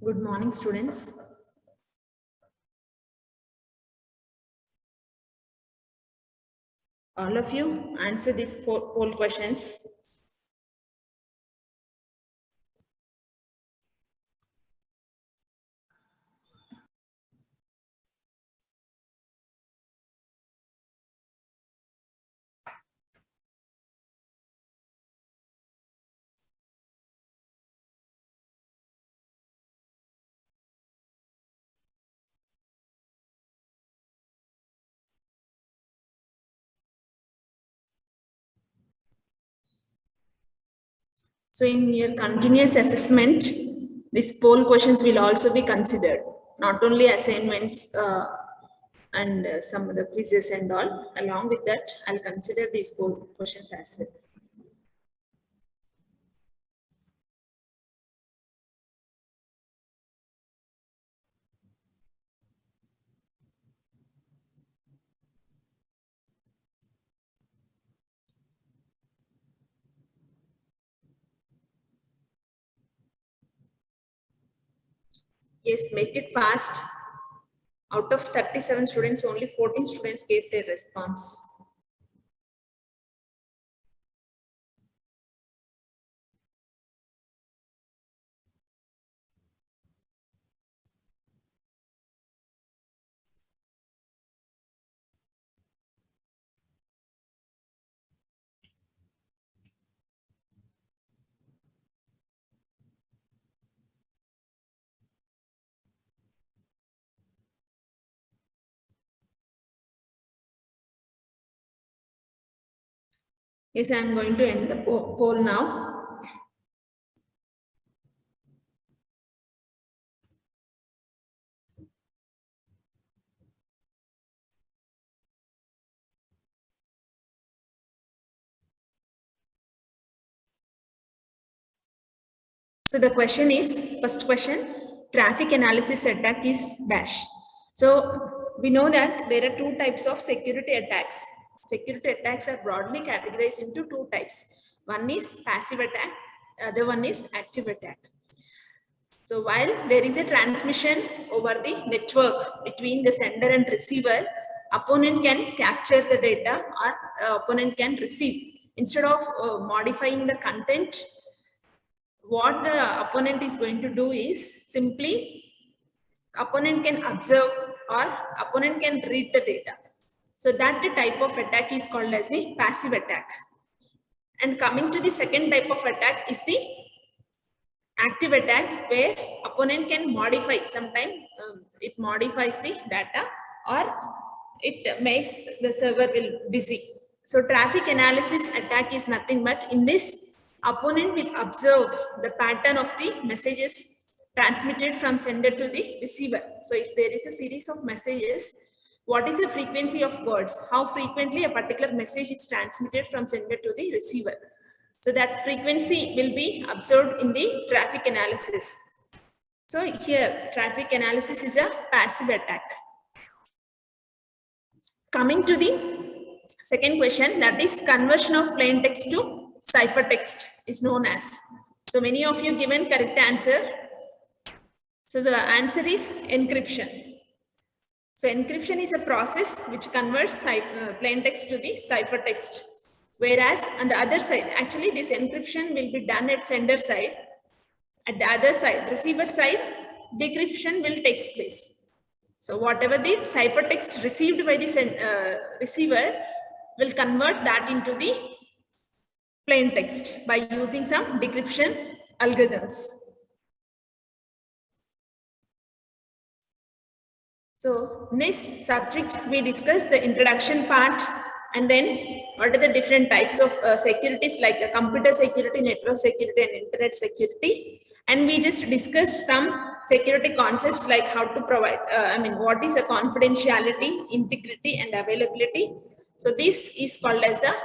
Good morning, students. All of you answer these poll questions. So in your continuous assessment, these poll questions will also be considered, not only assignments and some of the quizzes and all. Along with that, I'll consider these poll questions as well. Yes, make it fast. Out of 37 students, only 14 students gave their response. Yes, I'm going to end the poll now. So the question is, first question, traffic analysis attack is dash. So we know that there are two types of security attacks. Security attacks are broadly categorized into two types. One is passive attack, other one is active attack. So while there is a transmission over the network between the sender and receiver, opponent can capture the data or opponent can receive. Instead of modifying the content, what the opponent is going to do is simply opponent can observe or opponent can read the data. So that the type of attack is called as the passive attack. And coming to the second type of attack is the active attack, where opponent can modify. Sometimes it modifies the data or it makes the server will busy. So traffic analysis attack is nothing but in this, opponent will observe the pattern of the messages transmitted from sender to the receiver. So if there is a series of messages, what is the frequency of words? How frequently a particular message is transmitted from sender to the receiver? So that frequency will be observed in the traffic analysis. So here, traffic analysis is a passive attack. Coming to the second question, that is conversion of plain text to ciphertext is known as. So many of you given correct answer. So the answer is encryption. So encryption is a process which converts plain text to the ciphertext. Whereas on the other side, actually this encryption will be done at sender side. At the other side, receiver side, decryption will take place. So whatever the ciphertext received by the receiver will convert that into the plain text by using some decryption algorithms. So in this subject, we discussed the introduction part, and then what are the different types of securities like computer security, network security, and internet security. And we just discussed some security concepts like how to provide, what is a confidentiality, integrity, and availability. So this is called as the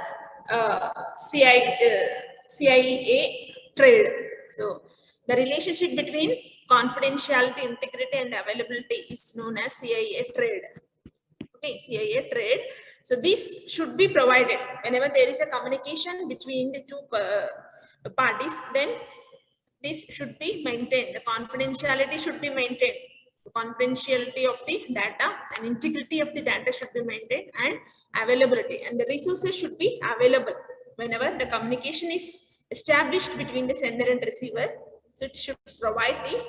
CIA trade. So the relationship between confidentiality, integrity, and availability is known as CIA trade. Okay, CIA trade. So this should be provided whenever there is a communication between the two parties. Then this should be maintained. The confidentiality should be maintained. The confidentiality of the data and integrity of the data should be maintained, and availability and the resources should be available whenever the communication is established between the sender and receiver. So it should provide the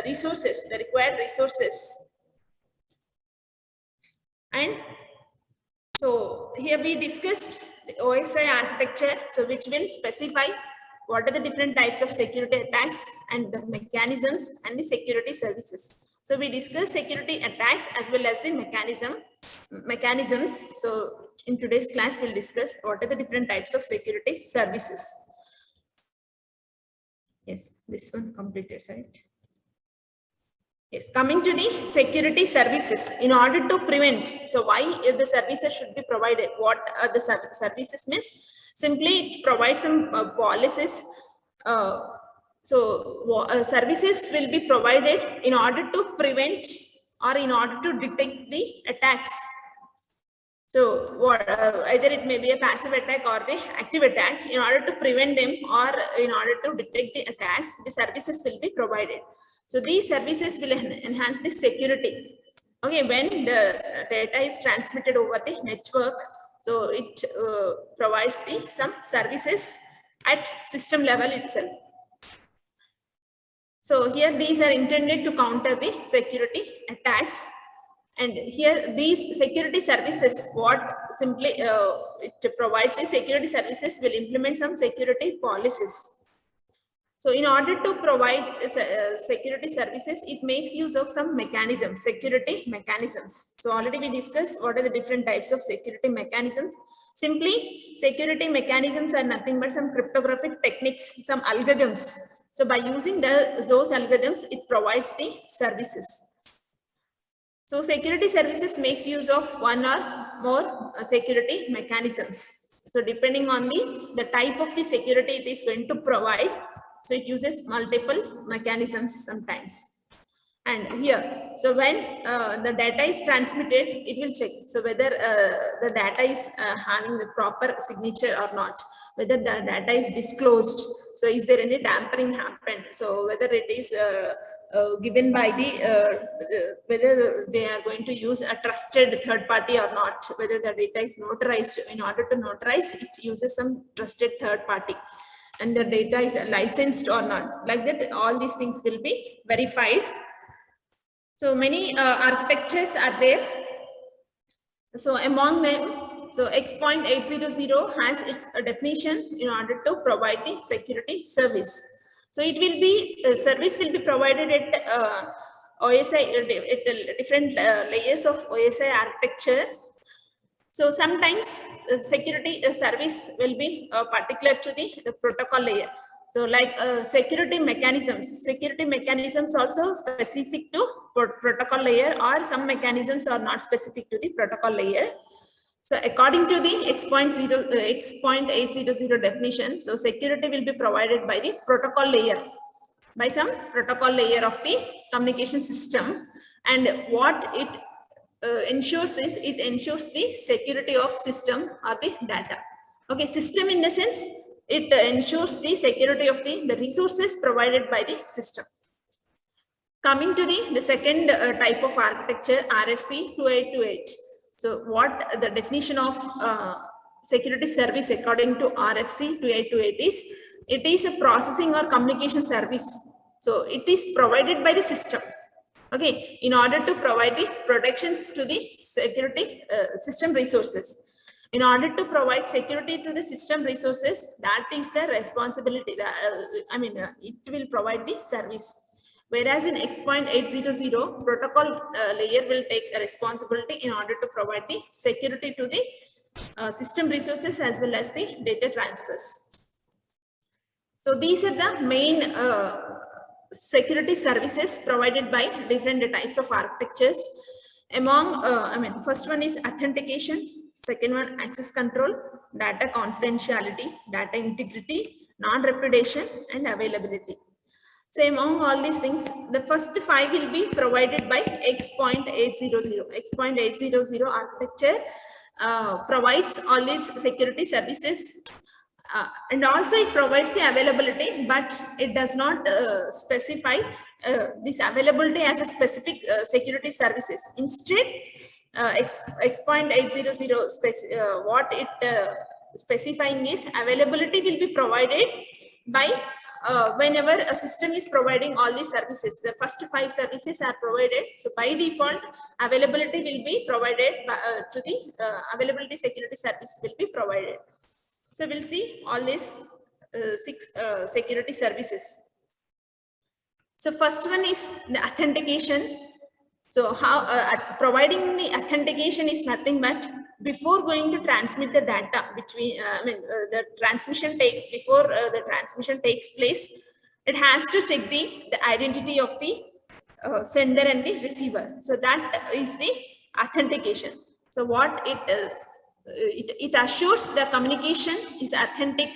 resources, the required resources. And so here we discussed the OSI architecture, so which will specify what are the different types of security attacks and the mechanisms and the security services. So we discussed security attacks as well as the mechanisms. So in today's class, we'll discuss what are the different types of security services. Yes, this one completed, right? Yes, coming to the security services, in order to prevent, so why the services should be provided? What are the services means? Simply it provides some policies. Services will be provided in order to prevent or in order to detect the attacks. So either it may be a passive attack or the active attack. In order to prevent them or in order to detect the attacks, the services will be provided. So these services will enhance the security. Okay, when the data is transmitted over the network, so it provides some services at system level itself. So here these are intended to counter the security attacks. And here these security services, what simply it provides the security services will implement some security policies. So in order to provide security services, it makes use of some mechanisms, security mechanisms. So already we discussed what are the different types of security mechanisms. Simply, security mechanisms are nothing but some cryptographic techniques, some algorithms. So by using those algorithms, it provides the services. So security services makes use of one or more security mechanisms. So depending on the type of the security it is going to provide, so it uses multiple mechanisms sometimes. And here, so when the data is transmitted, it will check. So whether the data is having the proper signature or not, whether the data is disclosed. So is there any tampering happened? So whether it is given by whether they are going to use a trusted third party or not, whether the data is notarized. In order to notarize, it uses some trusted third party. And the data is licensed or not. Like that, all these things will be verified. So many architectures are there. So among them, so X.800 has its definition in order to provide the security service. So it will be, service will be provided at OSI, at different layers of OSI architecture. So sometimes security service will be particular to the protocol layer. So like security mechanisms also specific to protocol layer, or some mechanisms are not specific to the protocol layer. So according to the X.800 definition, so security will be provided by the protocol layer, by some protocol layer of the communication system. And what it ensures is, it ensures the security of system or the data. Okay, system in the sense, it ensures the security of the resources provided by the system. Coming to the second type of architecture, RFC 2828. So what the definition of security service according to RFC 2828 is, it is a processing or communication service. So it is provided by the system. Okay, in order to provide the protections to the security system resources. In order to provide security to the system resources, that is the responsibility. It will provide the service. Whereas in X.800, protocol layer will take a responsibility in order to provide the security to the system resources as well as the data transfers. So these are the main security services provided by different types of architectures. Among, first one is authentication. Second one, access control, data confidentiality, data integrity, non-repudiation, and availability. So among all these things, the first 5 will be provided by X.800. X.800 architecture provides all these security services And also it provides the availability, but it does not specify this availability as a specific security services. Instead, X.800 what it specifying is availability will be provided by whenever a system is providing all these services. The first 5 services are provided. So by default, availability will be provided by, to the availability security service will be provided. So we'll see all these 6 security services. So first one is the authentication. So how providing the authentication is nothing but before going to transmit the data between, the transmission takes, before the transmission takes place, it has to check the identity of the sender and the receiver. So that is the authentication. So what it assures the communication is authentic.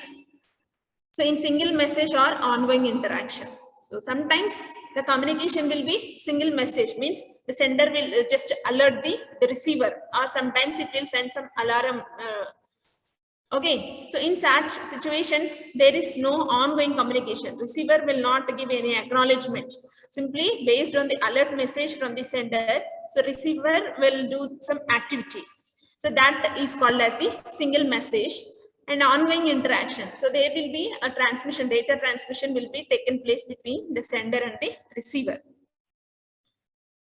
So in single message or ongoing interaction. So sometimes the communication will be single message, means the sender will just alert the receiver, or sometimes it will send some alarm. Okay, so in such situations, there is no ongoing communication. Receiver will not give any acknowledgement, simply based on the alert message from the sender. So receiver will do some activity. So that is called as the single message. And ongoing interaction. So there will be a transmission, data transmission will be taken place between the sender and the receiver.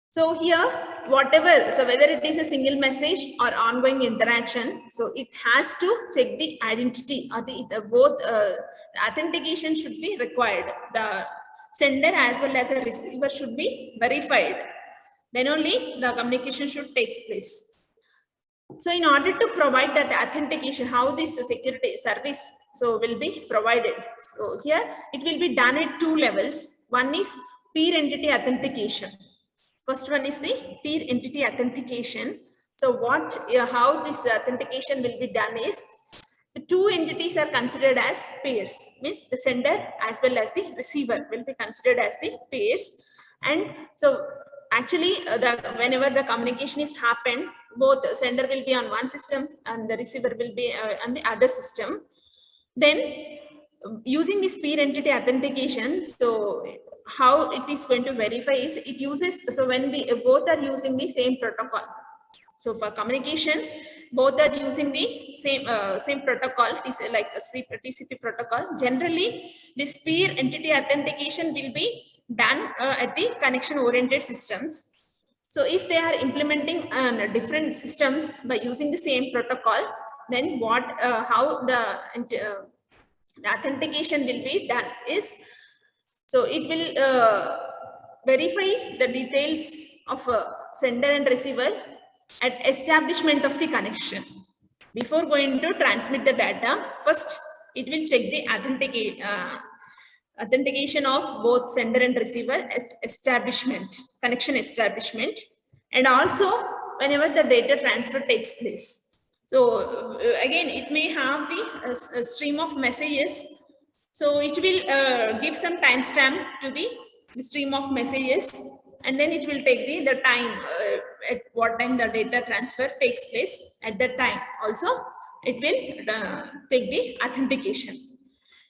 So here, whatever, so whether it is a single message or ongoing interaction, so it has to check the identity, or the both authentication should be required. The sender as well as a receiver should be verified. Then only the communication should take place. So in order to provide that authentication, how this security service so will be provided. So here it will be done at 2 levels. One is peer entity authentication. First one is the peer entity authentication. So what, how this authentication will be done is, the 2 entities are considered as peers, means the sender as well as the receiver will be considered as the peers. And so actually whenever the communication is happened, both the sender will be on one system and the receiver will be on the other system. Then using this peer entity authentication, so how it is going to verify is, it uses, so when we both are using the same protocol. So for communication, both are using the same protocol, like a TCP protocol. Generally, this peer entity authentication will be done at the connection-oriented systems. So if they are implementing different systems by using the same protocol, then what, how the authentication will be done is, so it will verify the details of sender and receiver at establishment of the connection. Before going to transmit the data, first it will check the authentication of both sender and receiver at establishment, connection establishment, and also whenever the data transfer takes place. So again, it may have the stream of messages. So it will give some timestamp to the stream of messages, and then it will take the time at what time the data transfer takes place. At that time also it will take the authentication.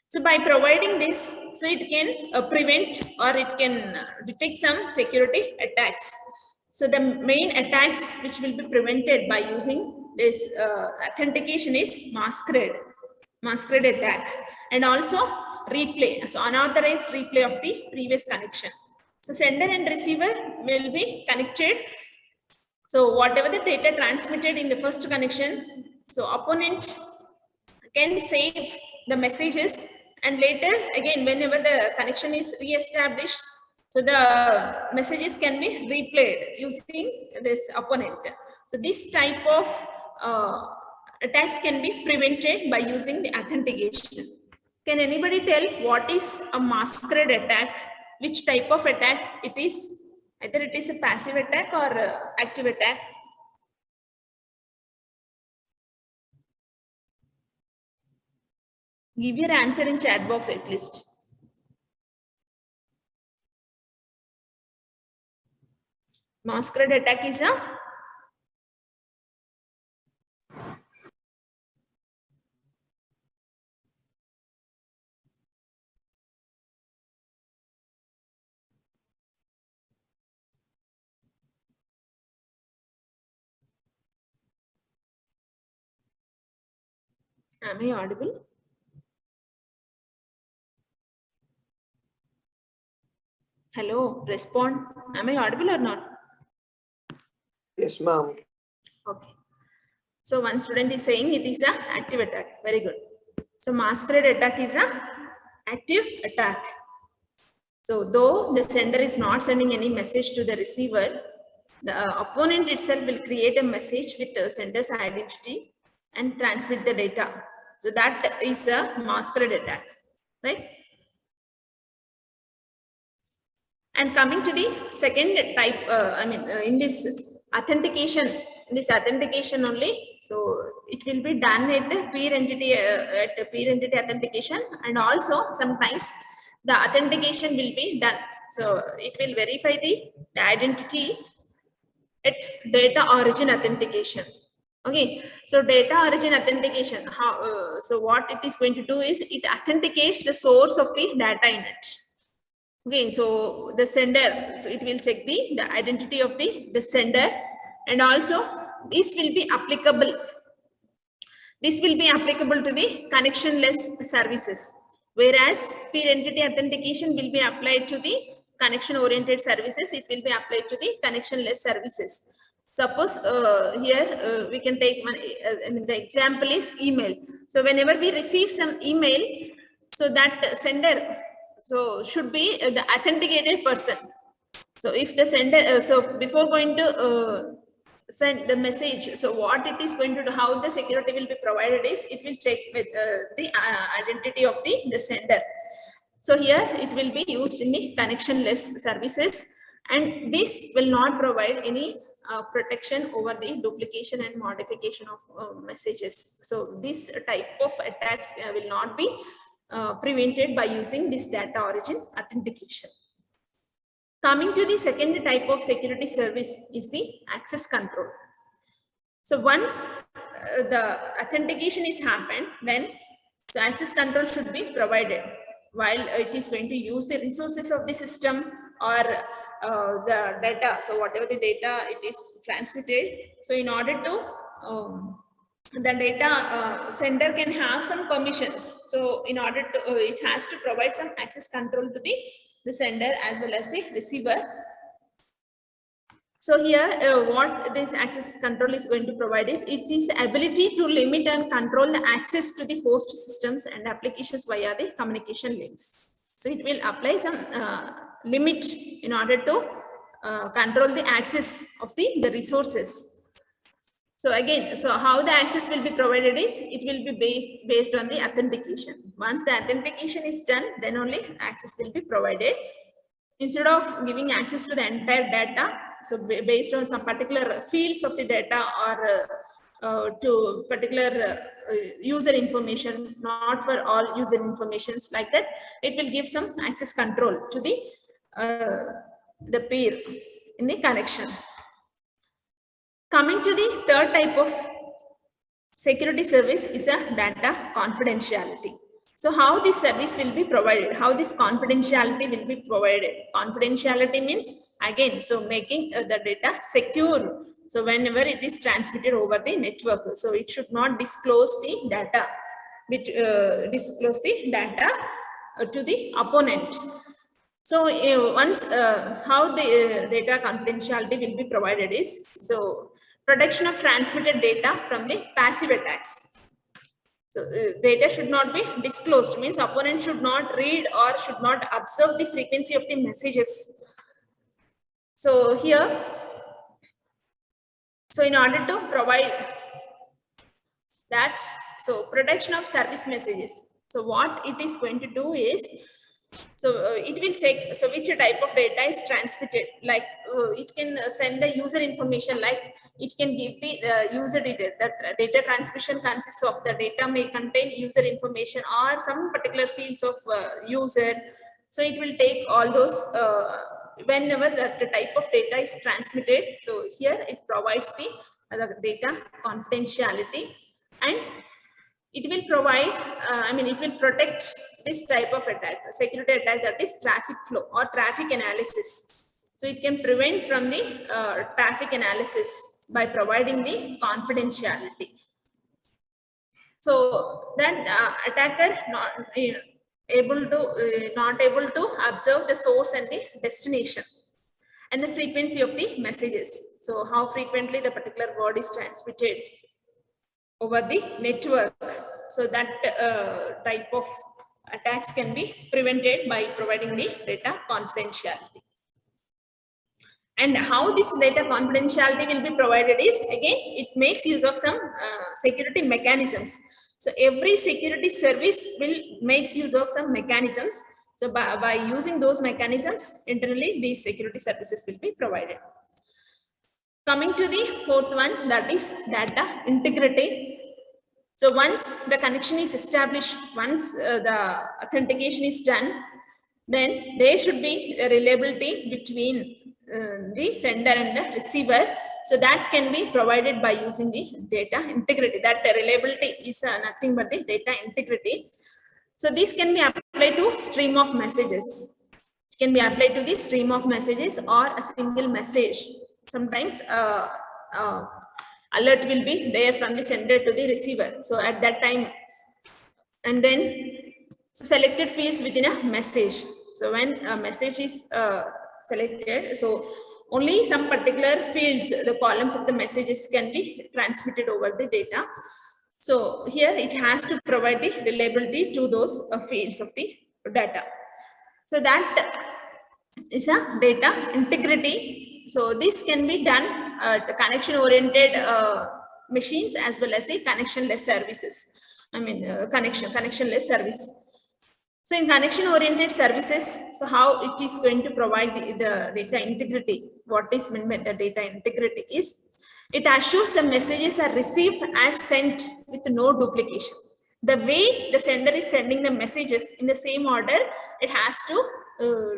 So by providing this, so it can prevent, or it can detect some security attacks. So the main attacks which will be prevented by using this authentication is masquerade attack, and also replay, so unauthorized replay of the previous connection. So sender and receiver will be connected. So whatever the data transmitted in the first connection, so opponent can save the messages, and later again whenever the connection is re-established, so the messages can be replayed using this opponent. So this type of attacks can be prevented by using the authentication. Can anybody tell what is a masquerade attack? Which type of attack it is? Either it is a passive attack or active attack. Give your answer in chat box at least. Masquerade attack is a Am I audible? Hello, respond. Am I audible or not? Yes, ma'am. Okay. So one student is saying it is a active attack. Very good. So masquerade attack is a active attack. So though the sender is not sending any message to the receiver, the opponent itself will create a message with the sender's identity and transmit the data. So that is a masquerade attack, right? And coming to the second type, in this authentication only, so it will be done at peer entity authentication, and also sometimes the authentication will be done. So it will verify the identity at data origin authentication. Okay, so data origin authentication, so what it is going to do is it authenticates the source of the data in it. Okay, so the sender, so it will check the identity of the sender, and also this will be applicable. This will be applicable to the connectionless services, whereas peer entity authentication will be applied to the connection oriented services. It will be applied to the connectionless services. Suppose here we can take one, the example is email. So whenever we receive some email, so that sender should be the authenticated person. So if the sender, so before going to send the message, so what it is going to do, how the security will be provided is it will check with the identity of the sender. So here it will be used in the connectionless services, and this will not provide any protection over the duplication and modification of messages. So this type of attacks will not be prevented by using this data origin authentication. Coming to the second type of security service is the access control. So once the authentication is happened, then so access control should be provided while it is going to use the resources of the system or the data. So whatever the data it is transmitted. So in order to the data sender can have some permissions. So in order to, it has to provide some access control to the sender as well as the receiver. So here what this access control is going to provide is it is ability to limit and control the access to the host systems and applications via the communication links. So it will apply some limit in order to control the access of the resources. So again, so how the access will be provided is it will be based on the authentication. Once the authentication is done, then only access will be provided. Instead of giving access to the entire data, so based on some particular fields of the data or to particular user information, not for all user informations like that, it will give some access control to the peer in the connection. Coming to the third type of security service is a data confidentiality. So how this service will be provided, how this confidentiality will be provided. Confidentiality means again, so making the data secure. So whenever it is transmitted over the network, so it should not disclose the data, to the opponent. So once how the data confidentiality will be provided is, so protection of transmitted data from the passive attacks. So data should not be disclosed, means opponent should not read or should not observe the frequency of the messages. So here, so in order to provide that, so protection of service messages. So what it is going to do is, so it will check, so which type of data is transmitted, like it can send the user information, like it can give the user data. That data transmission consists of the data may contain user information or some particular fields of user. So it will take all those whenever the type of data is transmitted. So here it provides the data confidentiality, and it will provide, it will protect this type of attack, security attack, that is traffic flow or traffic analysis. So it can prevent from the traffic analysis by providing the confidentiality. So that attacker not able to observe the source and the destination, and the frequency of the messages. So how frequently the particular word is transmitted over the network. So that type of attacks can be prevented by providing the data confidentiality. And how this data confidentiality will be provided is, again, it makes use of some security mechanisms. So every security service will makes use of some mechanisms. So by using those mechanisms, internally these security services will be provided. Coming to the fourth one, that is data integrity. So once the connection is established, once the authentication is done, then there should be a reliability between the sender and the receiver. So that can be provided by using the data integrity. That reliability is nothing but the data integrity. So this can be applied to stream of messages. It can be applied to the stream of messages or a single message. Sometimes alert will be there from the sender to the receiver. So at that time, and then selected fields within a message. So when a message is selected, so only some particular fields, the columns of the messages can be transmitted over the data. So here it has to provide the reliability to those fields of the data. So that is a data integrity. So this can be done at connection-oriented machines as well as the connectionless services. I mean, connectionless service. So in connection-oriented services, so how it is going to provide the data integrity? What is meant by the data integrity is, it assures the messages are received as sent with no duplication. The way the sender is sending the messages in the same order, it has to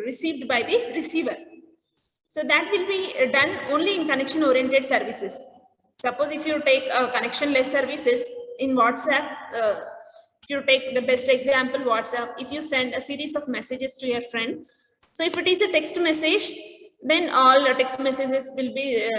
received by the receiver. So that will be done only in connection-oriented services. Suppose if you take connectionless services in WhatsApp, if you take the best example, WhatsApp, if you send a series of messages to your friend, so if it is a text message, then all the text messages will be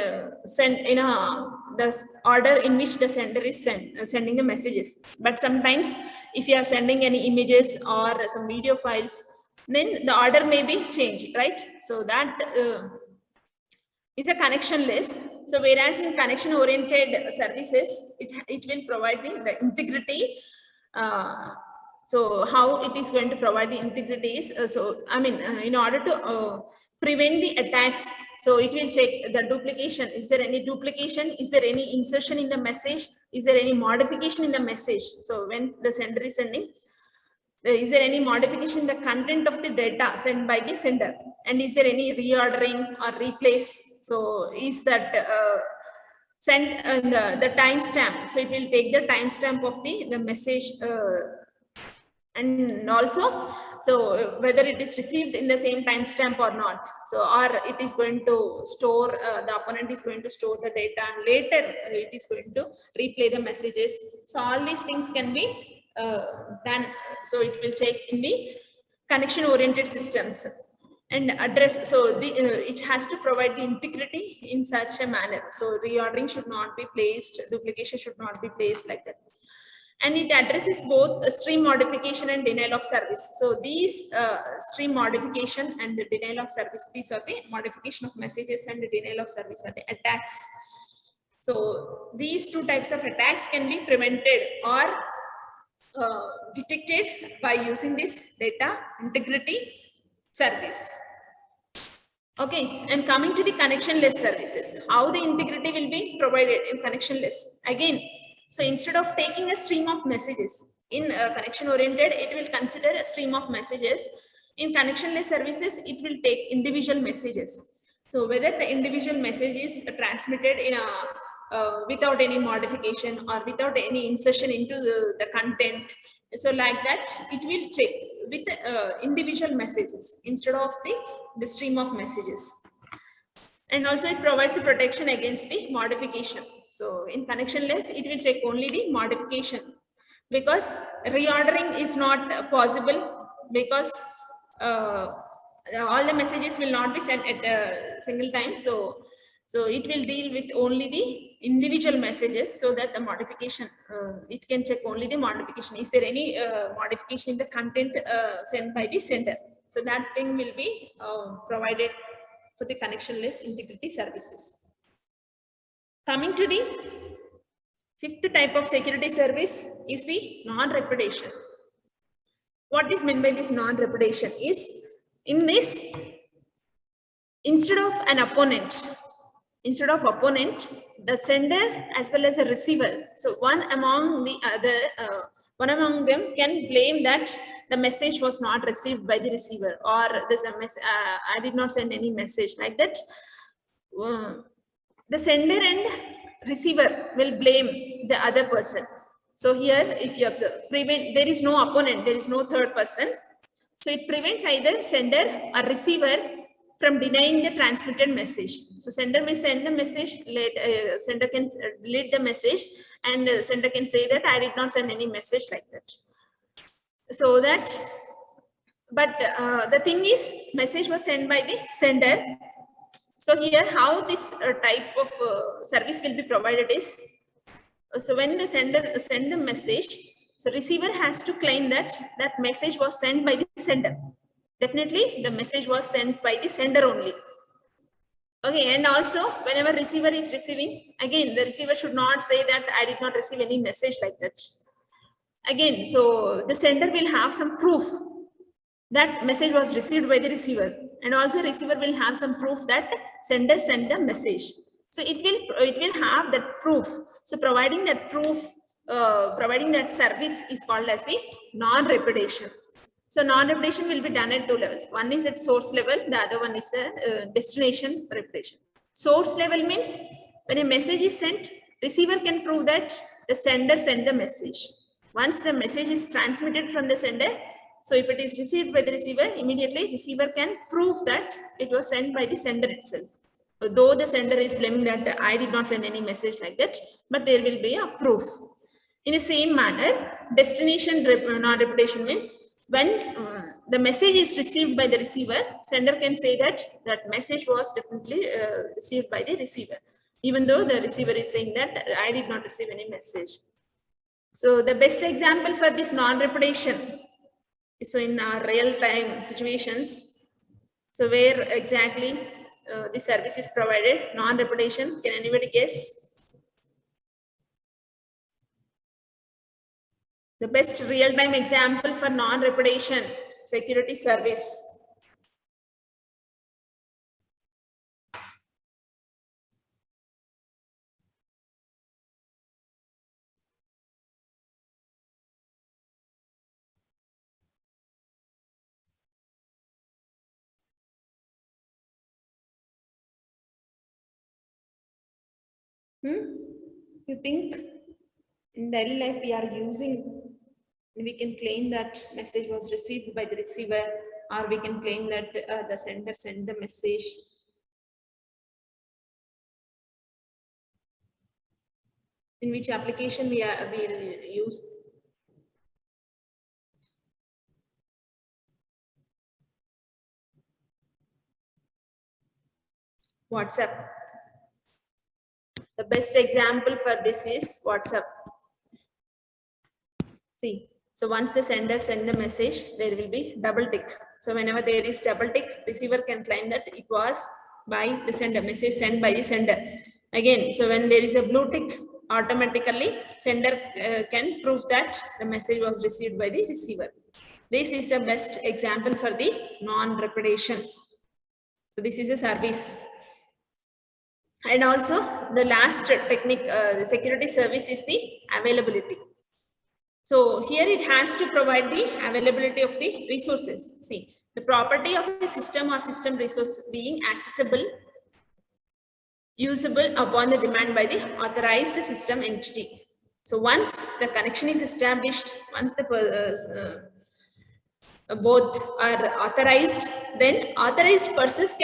sent in the order in which the sender is sending the messages. But sometimes if you are sending any images or some video files, then the order may be changed, right? So that is a connectionless. So whereas in connection oriented services, it will provide the integrity. So how it is going to provide the integrity is, in order to prevent the attacks, so it will check the duplication. Is there any duplication? Is there any insertion in the message? Is there any modification in the message? So when the sender is sending, is there any modification in the content of the data sent by the sender? And is there any reordering or replace? So is that sent the timestamp? So it will take the timestamp of the message, and also, so whether it is received in the same timestamp or not. So, or it is going to store, the opponent is going to store the data and later it is going to replay the messages. So all these things can be done. So it will check in the connection oriented systems and address. So it has to provide the integrity in such a manner. So reordering should not be placed, duplication should not be placed like that. And it addresses both stream modification and denial of service. So these stream modification and the denial of service, these are the modification of messages, and the denial of service are the attacks. So these two types of attacks can be prevented or detected by using this data integrity service. Okay, and coming to the connectionless services, how the integrity will be provided in connectionless. Again, so instead of taking a stream of messages in connection oriented, it will consider a stream of messages. In connectionless services, it will take individual messages. So whether the individual message is transmitted in a without any modification or without any insertion into the content. So like that, it will check with individual messages instead of the stream of messages. And also it provides the protection against the modification. So in connectionless, it will check only the modification, because reordering is not possible, because all the messages will not be sent at a single time. So So it will deal with only the individual messages, so that the modification, it can check only the modification. Is there any modification in the content sent by the sender? So that thing will be provided for the connectionless integrity services. Coming to the fifth type of security service is the non-repudiation. What is meant by this non-repudiation is, in this, instead of the sender as well as the receiver, so one among them can blame that the message was not received by the receiver, or there's a I did not send any message, like that. The sender and receiver will blame the other person. So here, if you observe, there is no opponent, there is no third person. So it prevents either sender or receiver from denying the transmitted message. So sender may send the message, sender can delete the message, and sender can say that I did not send any message, like that. So that, but the thing is, message was sent by the sender. So here, how this type of service will be provided is, so when the sender send the message, so receiver has to claim that that message was sent by the sender. Definitely, the message was sent by the sender only. Okay, and also whenever receiver is receiving, again, the receiver should not say that I did not receive any message, like that. Again, so the sender will have some proof that message was received by the receiver, and also receiver will have some proof that sender sent the message. So it will have that proof. So providing that proof, providing that service is called as the non-repudiation. So non-repudiation will be done at two levels. One is at source level, the other one is a destination repudiation. Source level means when a message is sent, receiver can prove that the sender sent the message. Once the message is transmitted from the sender, so if it is received by the receiver, immediately receiver can prove that it was sent by the sender itself. Though the sender is claiming that I did not send any message, like that, but there will be a proof. In the same manner, destination non-repudiation means when the message is received by the receiver, sender can say that that message was definitely received by the receiver, even though the receiver is saying that I did not receive any message. So the best example for this non-repudiation, so in our real-time situations, so where exactly the service is provided, non-repudiation, can anybody guess? The best real-time example for non-repudiation security service. You think in daily life we are using, we can claim that message was received by the receiver, or we can claim that the sender sent the message. In which application we will use? WhatsApp. The best example for this is WhatsApp. See, so once the sender send the message, there will be double tick. So whenever there is double tick, receiver can claim that it was by the sender, message sent by the sender. Again, so when there is a blue tick, automatically sender can prove that the message was received by the receiver. This is the best example for the non-repudiation. So this is a service. And also the last technique, the security service is the availability. So here it has to provide the availability of the resources. See, the property of a system or system resource being accessible, usable upon the demand by the authorized system entity. So once the connection is established, once the both are authorized, then authorized persons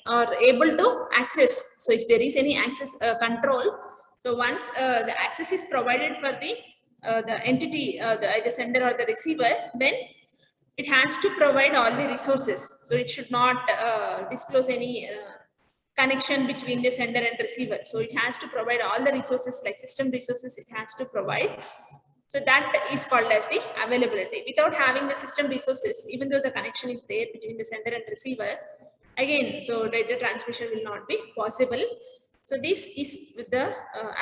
are able to access. So if there is any access control, so once the access is provided for the entity, the sender or the receiver, then it has to provide all the resources. So it should not disclose any connection between the sender and receiver. So it has to provide all the resources like system resources it has to provide. So that is called as the availability. Without having the system resources, even though the connection is there between the sender and receiver, again, so data transmission will not be possible. So this is with the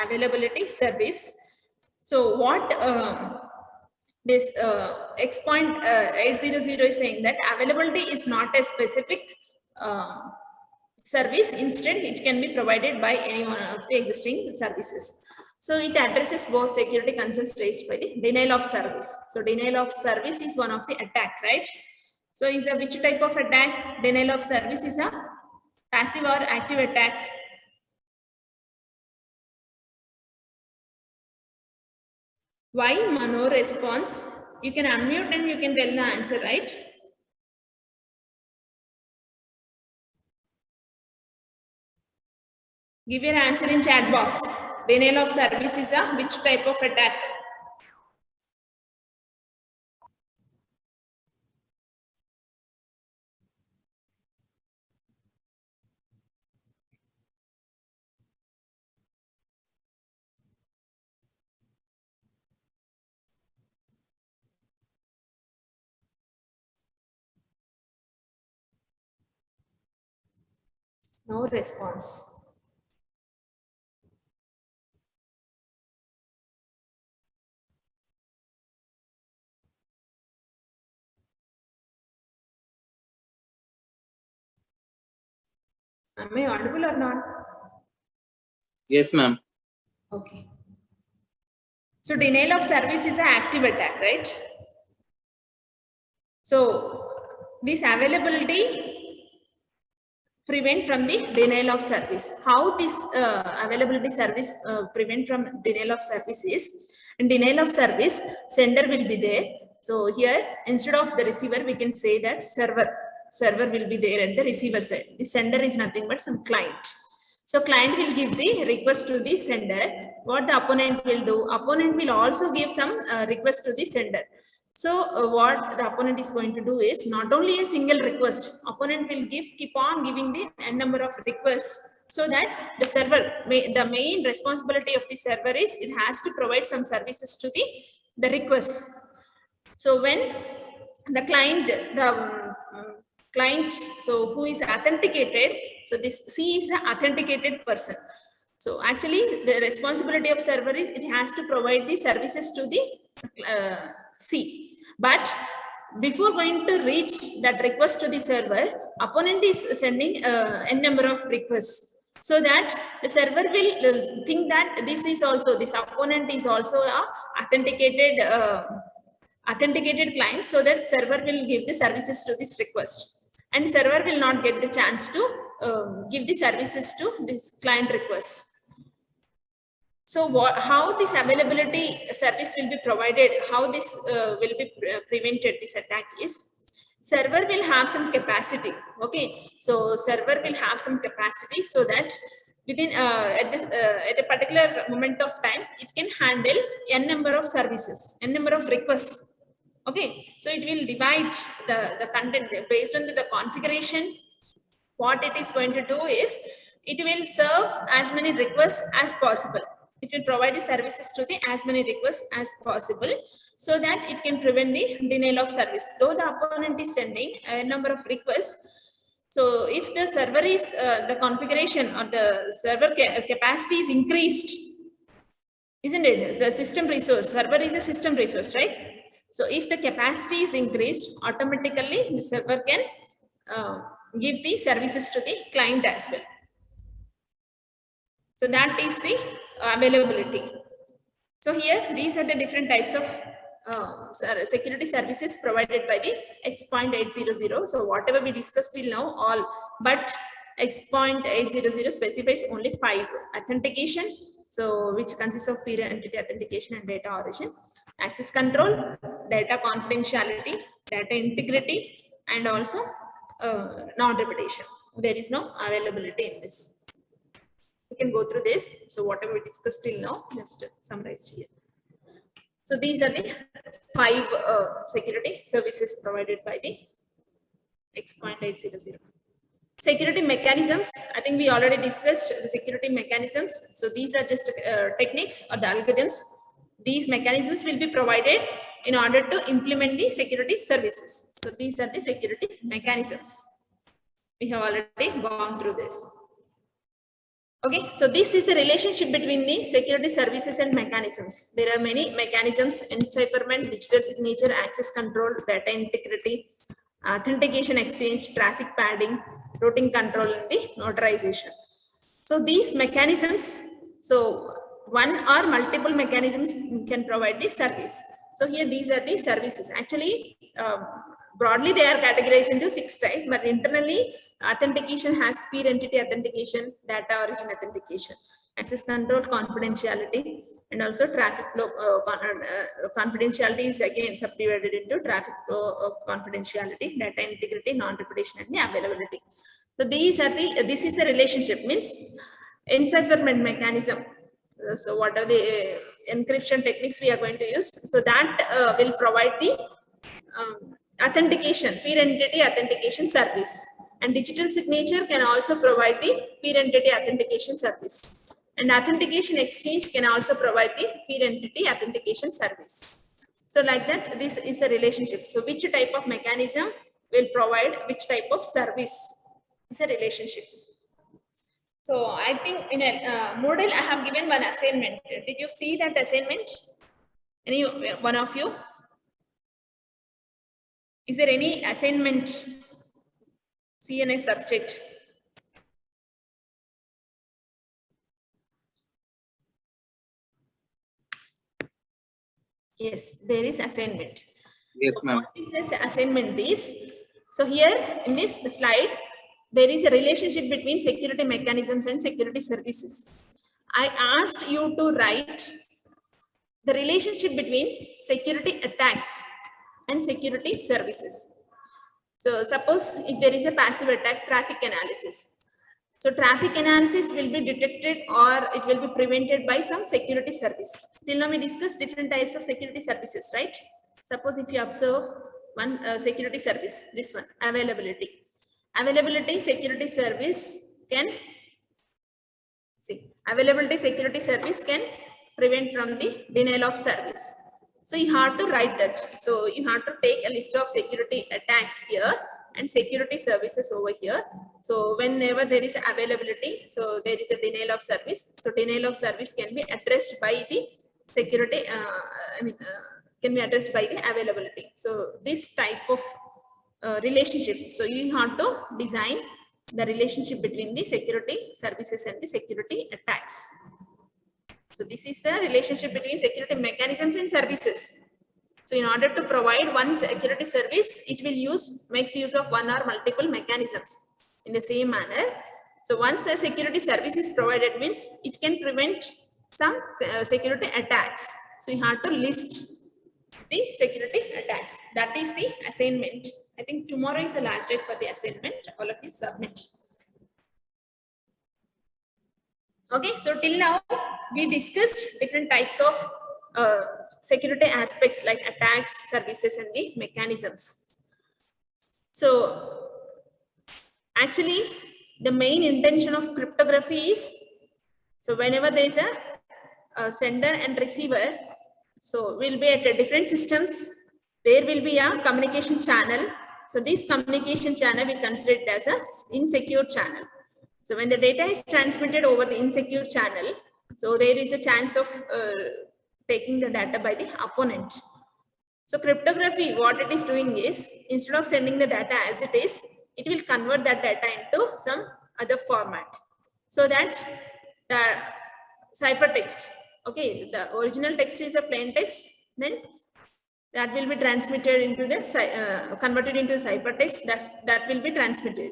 availability service. So what this X.800 is saying that availability is not a specific service. Instead, it can be provided by any one of the existing services. So it addresses both security concerns raised by the denial of service. So denial of service is one of the attack, right? So is a which type of attack? Denial of service is a passive or active attack. Why no response? You can unmute and you can tell the answer, right? Give your answer in chat box. Denial of service is a which type of attack? No response. Am I audible or not? Yes, ma'am. Okay. So denial of service is an active attack, right? So this availability prevent from the denial of service. How this availability service prevent from denial of service is, in denial of service, sender will be there. So here, instead of the receiver, we can say that server will be there at the receiver side. The sender is nothing but some client. So client will give the request to the sender. What the opponent will do? Opponent will also give some request to the sender. So what the opponent is going to do is not only a single request, opponent will keep on giving the n number of requests, so that the server, the main responsibility of the server is it has to provide some services to the requests. So when the client, so who is authenticated, so this C is an authenticated person. So actually the responsibility of server is it has to provide the services to the C. But before going to reach that request to the server, opponent is sending n number of requests, so that the server will think that this opponent is also a authenticated client, so that server will give the services to this request, and server will not get the chance to give the services to this client request. So how this availability service will be provided, how this will be prevented, this attack is, server will have some capacity. Okay, so server will have some capacity, so that within at a particular moment of time, it can handle n number of services, n number of requests. Okay, so it will divide the content based on the configuration. What it is going to do is, it will serve as many requests as possible. It will provide the services to the as many requests as possible, so that it can prevent the denial of service. Though the opponent is sending a number of requests, so if the server is the configuration or the server capacity is increased, isn't it? The system resource, server is a system resource, right? So if the capacity is increased, automatically the server can give the services to the client as well. So that is the availability. So here, these are the different types of security services provided by the X.800. So whatever we discussed till now, all, but X.800 specifies only 5: authentication, so which consists of peer entity authentication and data origin, access control, data confidentiality, data integrity, and also non-repetition. There is no availability in this. We can go through this. So whatever we discussed till now, just summarized here. So these are the 5 security services provided by the X.800. Security mechanisms, I think we already discussed the security mechanisms. So these are just techniques or the algorithms. These mechanisms will be provided in order to implement the security services. So these are the security mechanisms. We have already gone through this. Okay, so this is the relationship between the security services and mechanisms. There are many mechanisms: encipherment, digital signature, access control, data integrity, authentication exchange, traffic padding, routing control, and the notarization. So these mechanisms, so one or multiple mechanisms can provide the service. So here these are the services. Actually, broadly they are categorized into 6 types, but internally authentication has peer entity authentication, data origin authentication, access control, confidentiality, and also traffic flow confidentiality is again subdivided into traffic flow confidentiality, data integrity, non-repetition, and the availability. So these are the, this is the relationship, means encipherment mechanism. So what are the encryption techniques we are going to use? So that will provide the authentication, peer entity authentication service, and digital signature can also provide the peer entity authentication service, and authentication exchange can also provide the peer entity authentication service. So like that, this is the relationship. So which type of mechanism will provide which type of service is a relationship. So I think in a Moodle, I have given one assignment. Did you see that assignment? Any one of you? Is there any assignment? CNA subject? Yes, there is assignment. Yes, So ma'am. what is this assignment is? So here in this slide, there is a relationship between security mechanisms and security services. I asked you to write the relationship between security attacks and security services. So suppose if there is a passive attack, traffic analysis. So traffic analysis will be detected or it will be prevented by some security service. Till now we discussed different types of security services, right? Suppose if you observe one security service, this one, availability. Availability security service can, see, availability security service can prevent from the denial of service. So you have to write that. So you have to take a list of security attacks here and security services over here. So whenever there is availability, so there is a denial of service. So denial of service can be addressed by the security, can be addressed by the availability. So this type of relationship. So you have to design the relationship between the security services and the security attacks. So this is the relationship between security mechanisms and services. So in order to provide one security service, it will makes use of one or multiple mechanisms in the same manner. So once a security service is provided, means it can prevent some security attacks. So you have to list the security attacks. That is the assignment. I think tomorrow is the last date for the assignment. All of you submit. Okay, so till now we discussed different types of security aspects like attacks, services, and the mechanisms. So actually the main intention of cryptography is, so whenever there is a sender and receiver, so we'll be at different systems, there will be a communication channel. So this communication channel we consider it as a insecure channel. So when the data is transmitted over the insecure channel, so there is a chance of taking the data by the opponent. So cryptography, what it is doing is, instead of sending the data as it is, it will convert that data into some other format. So that the ciphertext, okay, the original text is a plain text, then that will be transmitted into the, converted into ciphertext, that will be transmitted.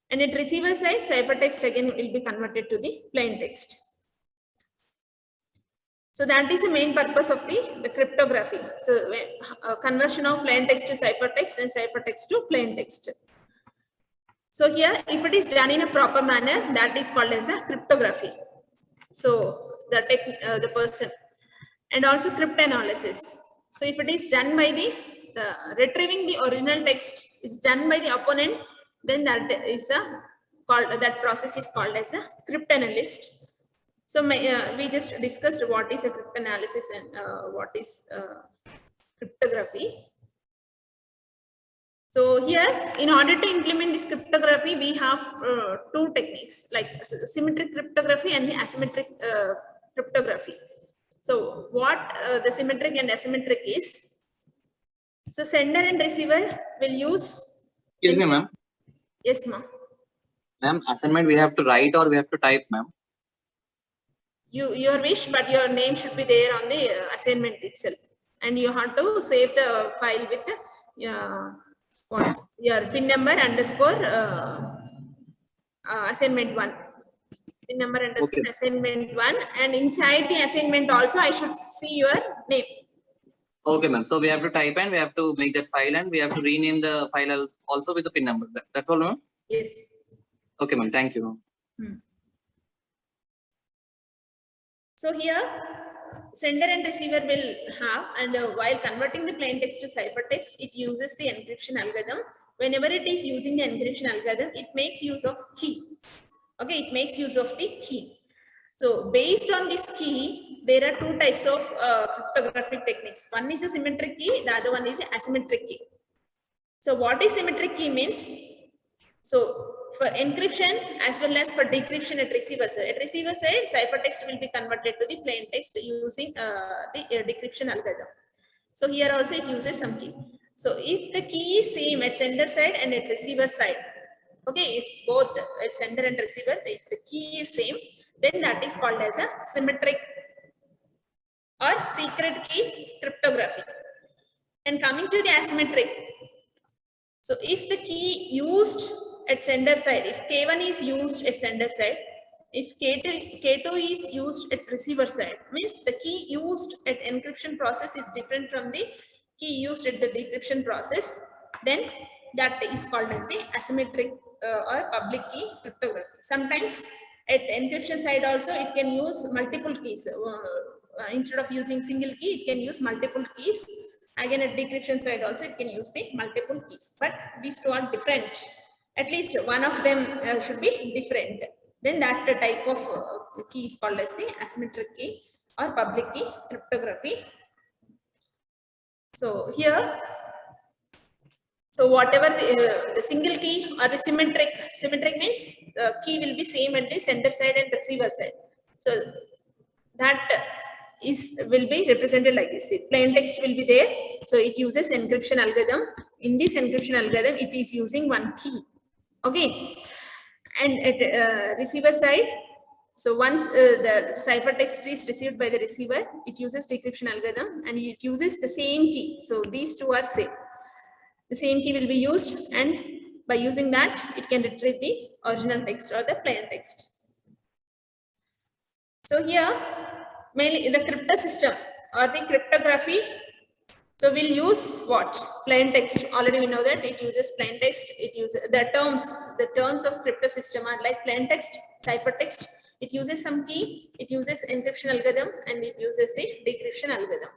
And at receiver side, ciphertext again will be converted to the plain text. So that is the main purpose of the cryptography. So conversion of plain text to ciphertext and ciphertext to plain text. So here, if it is done in a proper manner, that is called as a cryptography. So the person, and also cryptanalysis. So if it is done by the retrieving the original text is done by the opponent, then that is that process is called as a cryptanalyst. So we just discussed what is a cryptanalysis and what is cryptography. So here, in order to implement this cryptography, we have two techniques, like symmetric cryptography and the asymmetric cryptography. So what the symmetric and asymmetric is? So sender and receiver will use. Excuse me, ma'am. Yes, ma'am. Ma'am, assignment we have to write or we have to type, ma'am? Your wish, but your name should be there on the assignment itself, and you have to save the file with what your pin number underscore assignment 1, pin number underscore assignment 1, and inside the assignment also I should see your name. Okay, ma'am. So we have to type and we have to make that file and we have to rename the file also with the pin number. That's all, ma'am? Yes. Okay, ma'am. Thank you, ma'am. So here, sender and receiver will have, and while converting the plain text to ciphertext, it uses the encryption algorithm. Whenever it is using the encryption algorithm, it makes use of key. Okay, it makes use of the key. So based on this key, there are two types of cryptographic techniques. One is a symmetric key, the other one is an asymmetric key. So what is symmetric key means? So for encryption as well as for decryption at receiver side. At receiver side, ciphertext will be converted to the plain text using the decryption algorithm. So here also it uses some key. So if the key is same at sender side and at receiver side, okay, if both at sender and receiver, if the key is same, then that is called as a symmetric or secret key cryptography. And coming to the asymmetric, so if the key used at sender side, if K1 is used at sender side, if K2 is used at receiver side, means the key used at encryption process is different from the key used at the decryption process, then that is called as the asymmetric or public key cryptography. Sometimes at encryption side also it can use multiple keys. Instead of using single key, it can use multiple keys. Again, at decryption side also it can use the multiple keys, but these two are different. At least one of them should be different. Then that type of key is called as the asymmetric key or public key cryptography. So here, so whatever the single key or the symmetric means the key will be same at the sender side and receiver side. So that will be represented like this. Plain text will be there. So it uses encryption algorithm. In this encryption algorithm, it is using one key. Okay. And at receiver side, so once the ciphertext is received by the receiver, it uses decryption algorithm and it uses the same key. So these two are same. The same key will be used, and by using that, it can retrieve the original text or the plain text. So here, mainly in the crypto system or the cryptography, so we'll use what? Plain text. Already we know that it uses plain text. It uses the terms of crypto system are like plain text, ciphertext. It uses some key, it uses encryption algorithm, and it uses the decryption algorithm.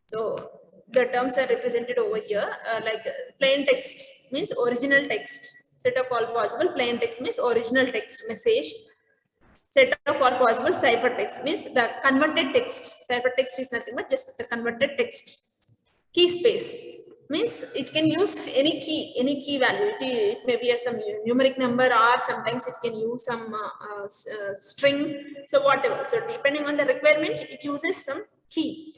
So the terms are represented over here, like plain text means original text. Set of all possible. Plain text means original text message. Set of all possible ciphertext means the converted text. Ciphertext is nothing but just the converted text. Key space means it can use any key value. It may be some numeric number, or sometimes it can use some string. So whatever. So depending on the requirement, it uses some key.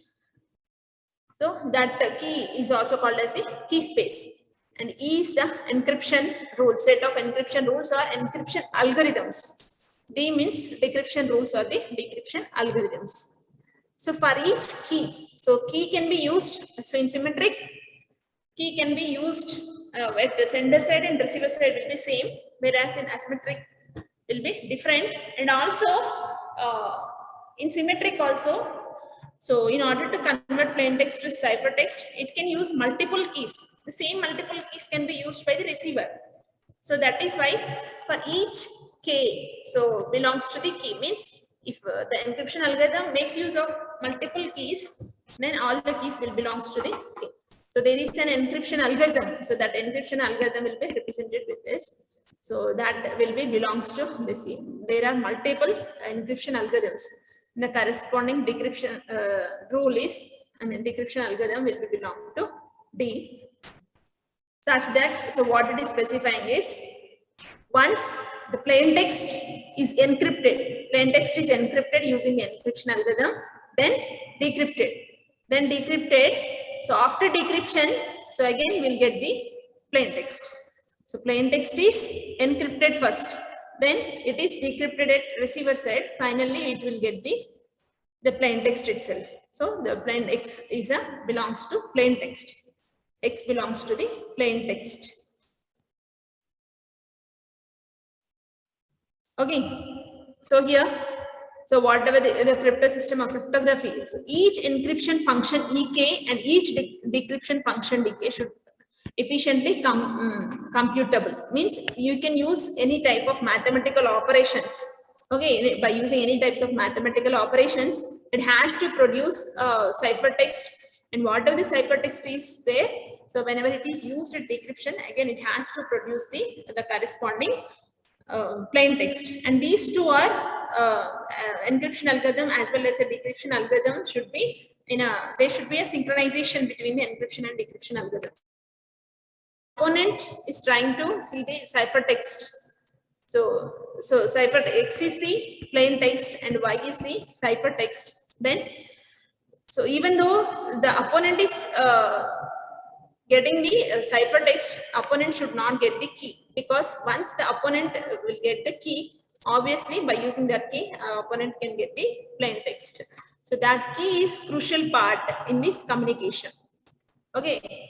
So that key is also called as the key space. And E is the encryption rule. Set of encryption rules or encryption algorithms. D means decryption rules or the decryption algorithms. So for each key, so key can be used. So in symmetric, key can be used at the sender side and receiver side will be same, whereas in asymmetric will be different. And also in symmetric also, so in order to convert plain text to ciphertext, it can use multiple keys. The same multiple keys can be used by the receiver. So that is why for each K, so belongs to the key, means if the encryption algorithm makes use of multiple keys, then all the keys will belongs to the K. So there is an encryption algorithm. So that encryption algorithm will be represented with this. So that will be belongs to this. There are multiple encryption algorithms. The corresponding decryption rule is, decryption algorithm will be belong to D, such that, so what it is specifying is, once the plain text is encrypted using the encryption algorithm, then decrypted. So after decryption, so again we'll get the plain text. So plain text is encrypted first, then it is decrypted at receiver side. Finally, it will get the plain text itself. So the plain X belongs to plain text. X belongs to the plain text. Okay. So here, so whatever the crypto system or cryptography, so each encryption function EK and each decryption function DK should efficiently computable. Means you can use any type of mathematical operations. Okay, by using any types of mathematical operations, it has to produce ciphertext, and whatever the ciphertext is there, so whenever it is used in decryption, again it has to produce the corresponding plain text. And these two are encryption algorithm as well as a decryption algorithm should be there should be a synchronization between the encryption and decryption algorithm. Opponent is trying to see the ciphertext. So cipher X is the plain text and Y is the ciphertext. Then, so even though the opponent is getting the ciphertext, opponent should not get the key, because once the opponent will get the key, obviously by using that key, opponent can get the plain text. So that key is crucial part in this communication. Okay.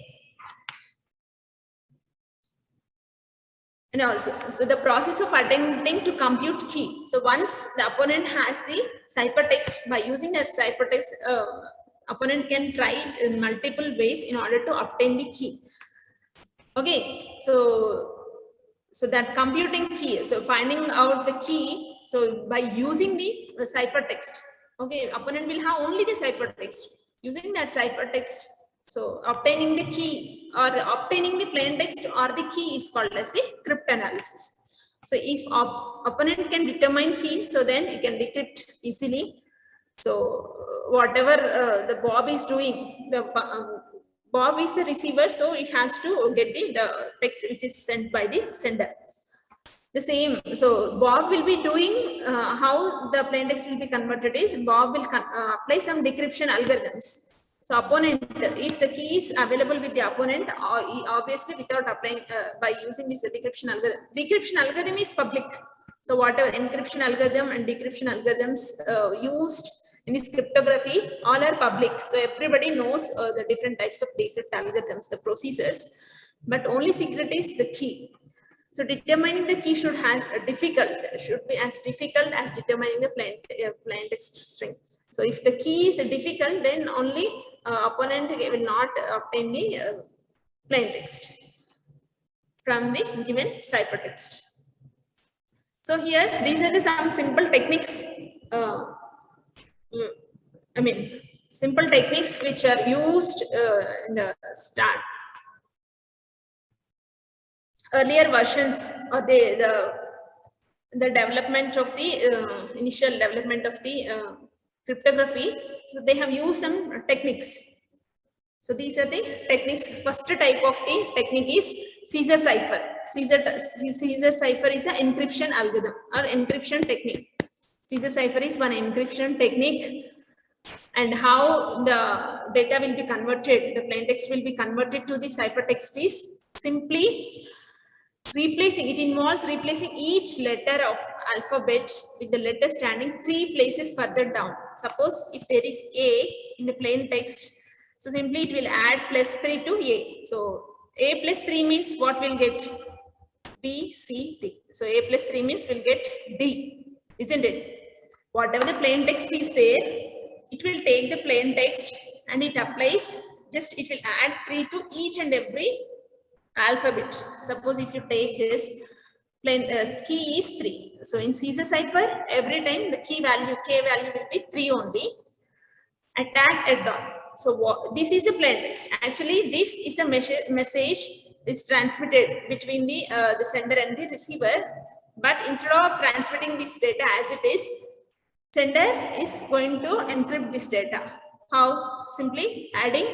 And also, so the process of attempting to compute key. So once the opponent has the ciphertext, by using that ciphertext, opponent can try in multiple ways in order to obtain the key. Okay, so that computing key, so finding out the key, so by using the ciphertext, okay, opponent will have only the ciphertext. Using that ciphertext, so obtaining the key or obtaining the plain text or the key is called as the cryptanalysis. So if opponent can determine key, so then it can decrypt easily. So whatever the Bob is doing, Bob is the receiver, so it has to get the text which is sent by the sender. The same, so Bob will be doing how the plain text will be converted is Bob will apply some decryption algorithms. So opponent, if the key is available with the opponent, obviously without applying by using this decryption algorithm is public. So whatever encryption algorithm and decryption algorithms used in this cryptography, all are public. So everybody knows the different types of decrypt algorithms, the procedures, but only secret is the key. So determining the key should be as difficult as determining the plain text string. So if the key is difficult, then only opponent will not obtain the plain text from the given ciphertext. So here, these are some simple techniques. Simple techniques which are used in the start. Earlier versions or the development of the initial development of the cryptography, so they have used some techniques. So these are the techniques. First type of the technique is Caesar cipher. Caesar cipher is an encryption algorithm or encryption technique. Caesar cipher is one encryption technique, and how the data will be converted, the plain text will be converted to the ciphertext is simply replacing. It involves replacing each letter of alphabet with the letter standing 3 places further down. Suppose if there is A in the plain text, so simply it will add +3 to A. So A plus 3 means what will get? B, C, D. So A plus 3 means we'll get D, isn't it? Whatever the plain text is there, it will take the plain text and it applies, just it will add 3 to each and every alphabet. Suppose if you take this plain key is 3. So in Caesar cipher, every time the key value, K value will be 3 only. Attack add-on. So this is a plain text. Actually, this is a message is transmitted between the sender and the receiver. But instead of transmitting this data as it is, sender is going to encrypt this data. How? Simply adding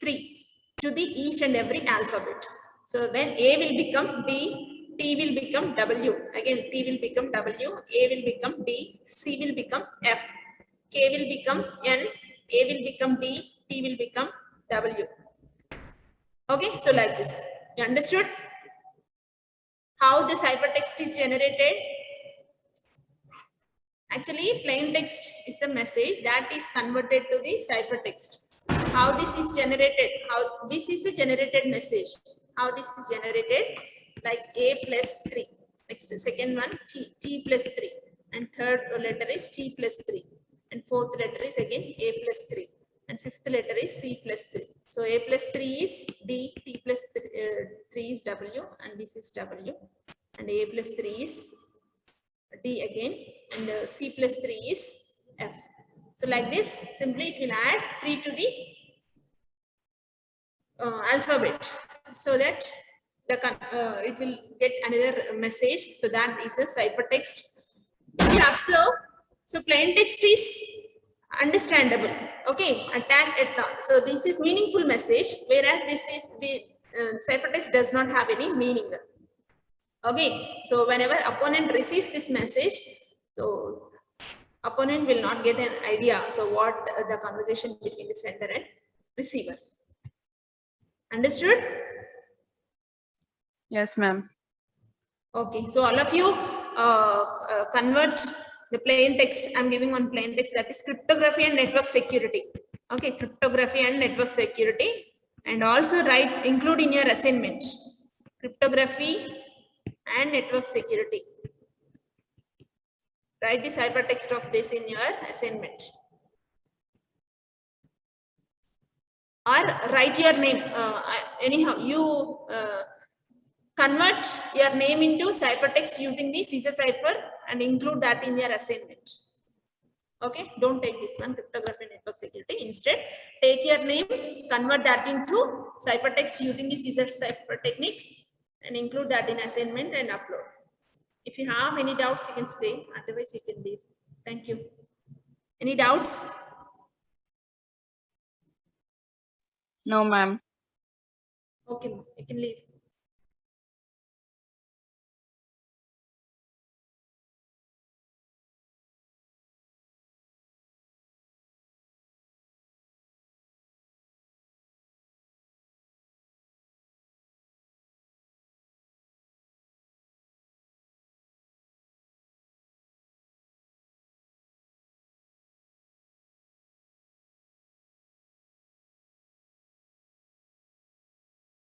3 to the each and every alphabet. So then A will become D, T will become W. Again, T will become W, A will become D, C will become F, K will become N, A will become D, T will become W. Okay, so like this. You understood how the ciphertext is generated? Actually, plain text is the message that is converted to the ciphertext. How this is generated? How this is a generated message? How this is generated? Like A plus 3. Next, second one T plus 3, and third letter is T plus 3, and fourth letter is again A plus 3, and fifth letter is C plus 3. So A plus 3 is D, T plus 3 is W, and this is W, and A plus 3 is D again, and C plus 3 is F. So like this, simply it will add 3 to the alphabet, so that it will get another message. So that is a ciphertext. You observe. So plain text is understandable. Okay, attack at all. So this is meaningful message, whereas this is the ciphertext does not have any meaning. Okay, so whenever opponent receives this message, so opponent will not get an idea. So what the conversation between the sender and receiver. Understood? Yes, ma'am. Okay, so all of you convert the plain text. I'm giving one plain text, that is cryptography and network security. Okay, cryptography and network security, and also write, include in your assignment, cryptography and network security. Write the ciphertext of this in your assignment. Or write your name. Anyhow, you convert your name into ciphertext using the Caesar cipher and include that in your assignment. Okay, don't take this one, cryptography and network security. Instead, take your name, convert that into ciphertext using the Caesar cipher technique, and include that in assignment and upload. If you have any doubts, you can stay. Otherwise, you can leave. Thank you. Any doubts? No, ma'am. Okay, you can leave.